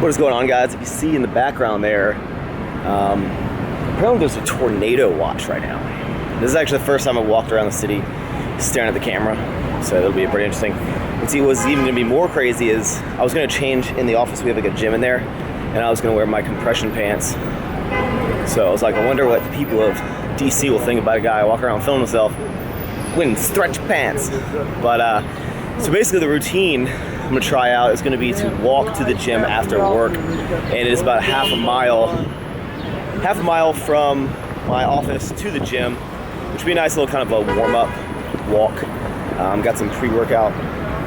What is going on, guys? If you see in the background there, apparently there's a tornado watch right now. This is actually the first time I walked around the city staring at the camera, so it'll be pretty interesting. And see, what's even going to be more crazy is I was going to change in the office. We have like a gym in there, and I was going to wear my compression pants. So I was like, I wonder what the people of DC will think about a guy walking around filming himself wearing stretch pants. But so basically the routine I'm gonna try out is gonna be to walk to the gym after work, and it is about half a mile from my office to the gym, which would be a nice little kind of a warm-up walk. Got some pre-workout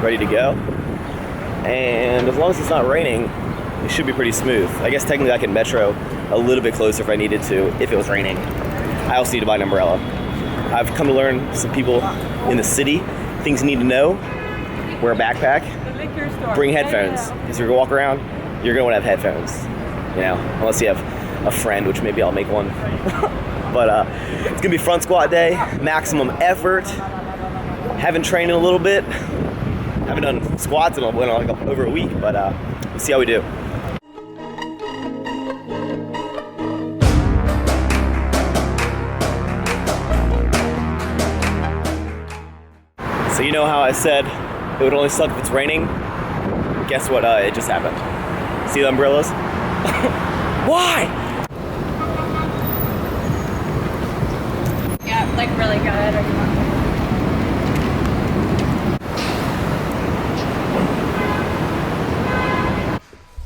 ready to go, and as long as it's not raining, it should be pretty smooth. I guess technically I could metro a little bit closer if I needed to, if it was raining. I also need to buy an umbrella. I've come to learn some people in the city, things you need to know: wear a backpack, bring headphones, because you're gonna walk around, you're gonna want to have headphones, you know, unless you have a friend, which maybe I'll make one. But it's gonna be front squat day, maximum effort. Haven't trained in a little bit, haven't done squats in like over a week, but we'll see how we do. So you know how I said it would only suck if it's raining? Guess what? It just happened. See the umbrellas? Why? Yeah, like really good. Or you want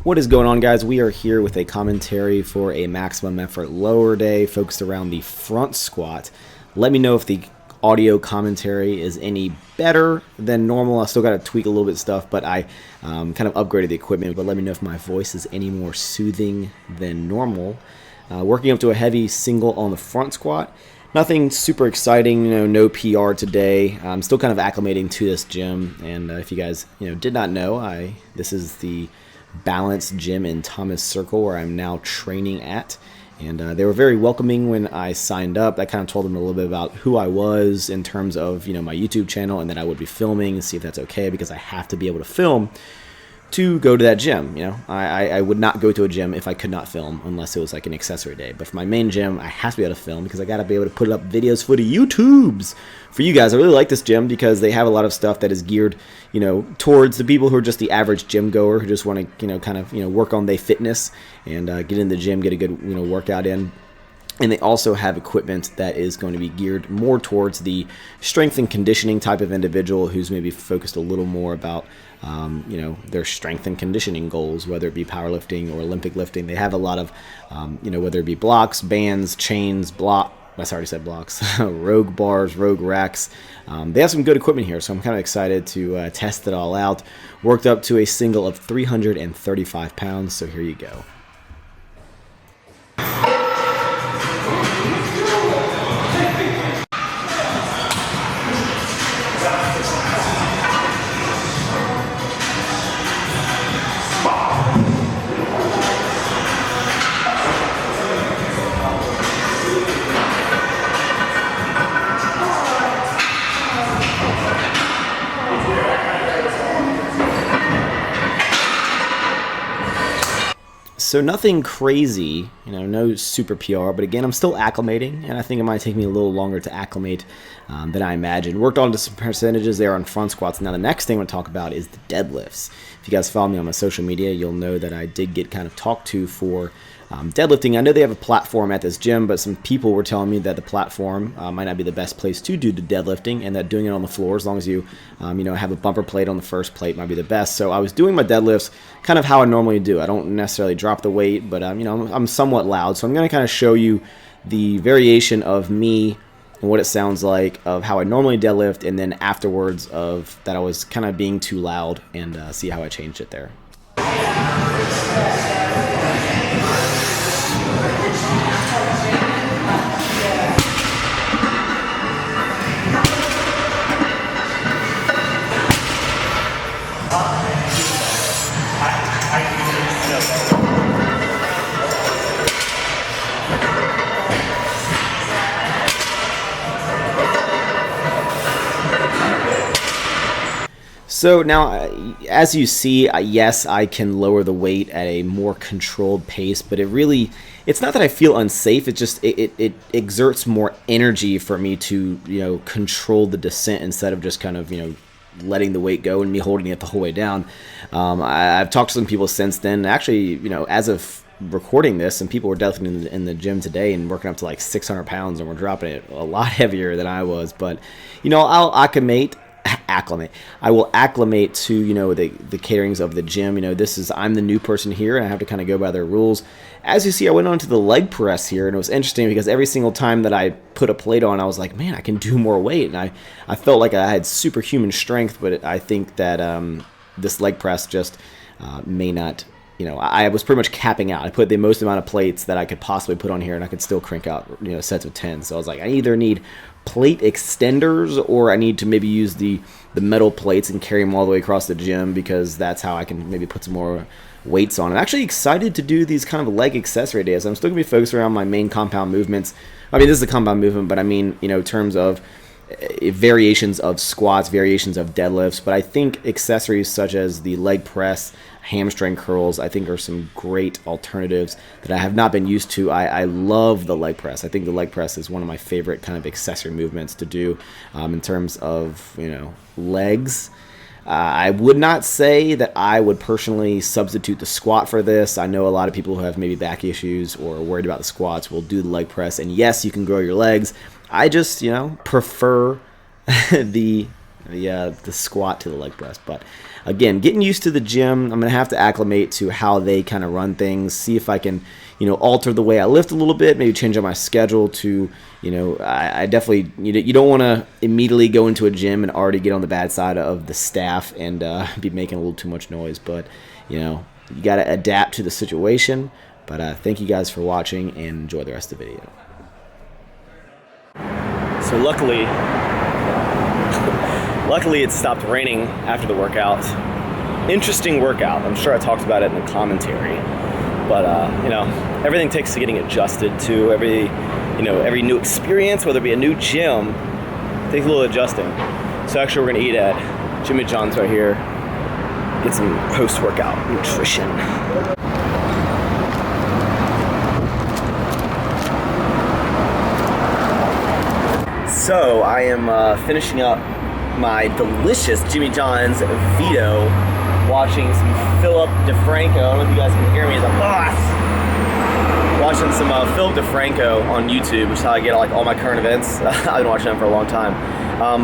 What is going on, guys? We are here with a commentary for a maximum effort lower day focused around the front squat. Let me know if the audio commentary is any better than normal. I still got to tweak a little bit of stuff, but I kind of upgraded the equipment. But let me know if my voice is any more soothing than normal. Working up to a heavy single on the front squat. Nothing super exciting, no PR today. I'm still kind of acclimating to this gym, and if you guys did not know, this is the Balance Gym in Thomas Circle where I'm now training at. And they were very welcoming when I signed up. I kind of told them a little bit about who I was in terms of my YouTube channel, and that I would be filming and see if that's okay, because I have to be able to film to go to that gym. I would not go to a gym if I could not film, unless it was like an accessory day. But for my main gym, I have to be able to film, because I got to be able to put up videos for the YouTubes for you guys. I really like this gym because they have a lot of stuff that is geared towards the people who are just the average gym goer, who just want to kind of work on their fitness and get in the gym, get a good workout in. And they also have equipment that is going to be geared more towards the strength and conditioning type of individual who's maybe focused a little more about their strength and conditioning goals, whether it be powerlifting or Olympic lifting. They have a lot of whether it be blocks, bands, chains, I already said blocks, rogue bars, rogue racks. They have some good equipment here, so I'm kind of excited to test it all out. Worked up to a single of 335 pounds, so here you go. So nothing crazy, no super PR, but again, I'm still acclimating, and I think it might take me a little longer to acclimate than I imagined. Worked on some percentages there on front squats. Now the next thing I'm going to talk about is the deadlifts. If you guys follow me on my social media, you'll know that I did get kind of talked to for deadlifting. I know they have a platform at this gym, but some people were telling me that the platform might not be the best place to do the deadlifting, and that doing it on the floor, as long as you have a bumper plate on the first plate, might be the best. So I was doing my deadlifts kind of how I normally do. I don't necessarily drop the weight, but I'm somewhat loud, so I'm going to kind of show you the variation of me and what it sounds like of how I normally deadlift, and then afterwards of that I was kind of being too loud, and see how I changed it there. So now, as you see, yes, I can lower the weight at a more controlled pace, but it's not that I feel unsafe. It just, it exerts more energy for me to, control the descent instead of just kind of, letting the weight go and me holding it the whole way down. I've talked to some people since then. Actually, as of recording this, and people were definitely in the gym today and working up to like 600 pounds, and we're dropping it a lot heavier than I was. But, I'll acclimate. I will acclimate to the caterings of the gym. I'm the new person here, and I have to kind of go by their rules. As you see, I went on to the leg press here, and it was interesting because every single time that I put a plate on, I was like, man, I can do more weight, and I felt like I had superhuman strength. But I think that this leg press just may not. I was pretty much capping out. I put the most amount of plates that I could possibly put on here, and I could still crank out sets of 10. So I was like, I either need plate extenders, or I need to maybe use the metal plates and carry them all the way across the gym, because that's how I can maybe put some more weights on. I'm actually excited to do these kind of leg accessory days. I'm still going to be focused around my main compound movements. I mean, this is a compound movement, but I mean, in terms of variations of squats, variations of deadlifts. But I think accessories such as the leg press, hamstring curls, I think are some great alternatives that I have not been used to. I love the leg press. I think the leg press is one of my favorite kind of accessory movements to do in terms of, legs. I would not say that I would personally substitute the squat for this. I know a lot of people who have maybe back issues or are worried about the squats will do the leg press. And yes, you can grow your legs. I just, prefer the squat to the leg press. But again, getting used to the gym, I'm going to have to acclimate to how they kind of run things, see if I can, alter the way I lift a little bit, maybe change up my schedule to, I definitely, you don't want to immediately go into a gym and already get on the bad side of the staff and be making a little too much noise. But, you got to adapt to the situation. But thank you guys for watching, and enjoy the rest of the video. So luckily it stopped raining after the workout. Interesting workout. I'm sure I talked about it in the commentary. But, everything takes to getting adjusted to every new experience, whether it be a new gym, takes a little adjusting. So actually we're going to eat at Jimmy John's right here, get some post-workout nutrition. So I am finishing up my delicious Jimmy John's Vito, watching some Philip DeFranco. I don't know if you guys can hear me, the boss. Watching some Philip DeFranco on YouTube, which is how I get all my current events. I've been watching them for a long time.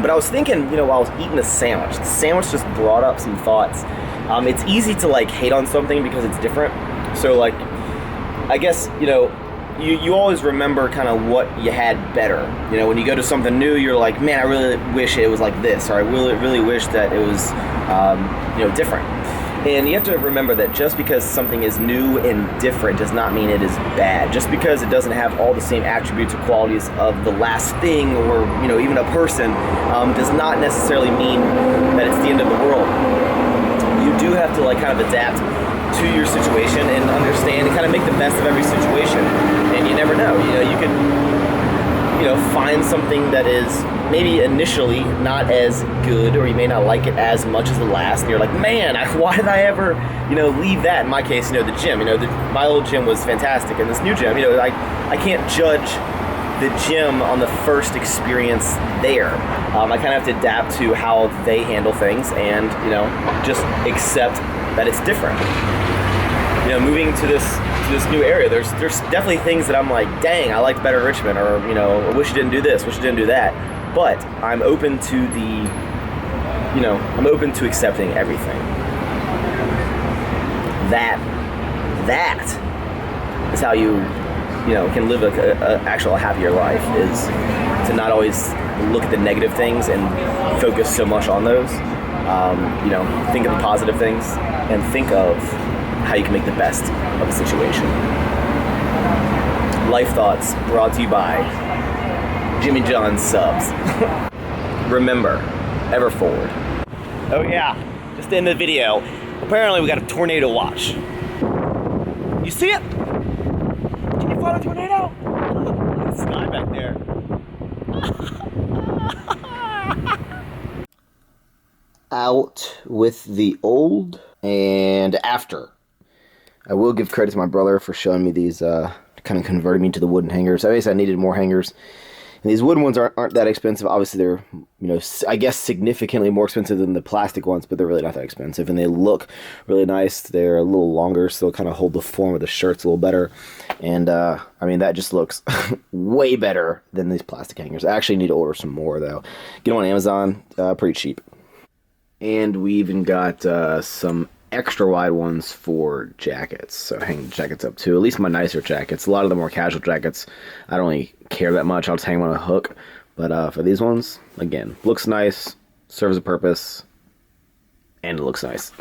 But I was thinking, while I was eating the sandwich just brought up some thoughts. It's easy to hate on something because it's different. So I guess, you always remember kind of what you had better. When you go to something new, you're like, man, I really wish it was like this, or I really wish that it was, different. And you have to remember that just because something is new and different does not mean it is bad. Just because it doesn't have all the same attributes or qualities of the last thing, or even a person, does not necessarily mean that it's the end of the world. You do have to kind of adapt to your situation and understand and kind of make the best of every situation. And you never know. You could find something that is maybe initially not as good, or you may not like it as much as the last, and you're like, man, why did I ever leave that? In my case, the gym, my old gym was fantastic, and this new gym, I can't judge the gym on the first experience there. I kind of have to adapt to how they handle things, and just accept that it's different. Moving to this new area, there's definitely things that I'm like, dang, I liked better Richmond, or I wish you didn't do this, wish you didn't do that. But I'm open to I'm open to accepting everything. That is how you can live a actual happier life, is to not always look at the negative things and focus so much on those. Think of the positive things and think of how you can make the best of a situation. Life Thoughts brought to you by Jimmy John's subs. Remember, ever forward. Oh yeah, just in the video, apparently we got a tornado watch. You see it? Can you find a tornado? Look at the sky back there. out with the old and after. I will give credit to my brother for showing me these, kind of converting me to the wooden hangers. I guess I needed more hangers. And these wooden ones aren't that expensive. Obviously, they're, I guess significantly more expensive than the plastic ones, but they're really not that expensive. And they look really nice. They're a little longer, so they'll kind of hold the form of the shirts a little better. And, I mean, that just looks way better than these plastic hangers. I actually need to order some more, though. Get them on Amazon, pretty cheap. And we even got some extra wide ones for jackets, so hang jackets up too, at least my nicer jackets. A lot of the more casual jackets I don't really care that much, I'll just hang them on a hook, but for these ones, again, looks nice, serves a purpose, and it looks nice.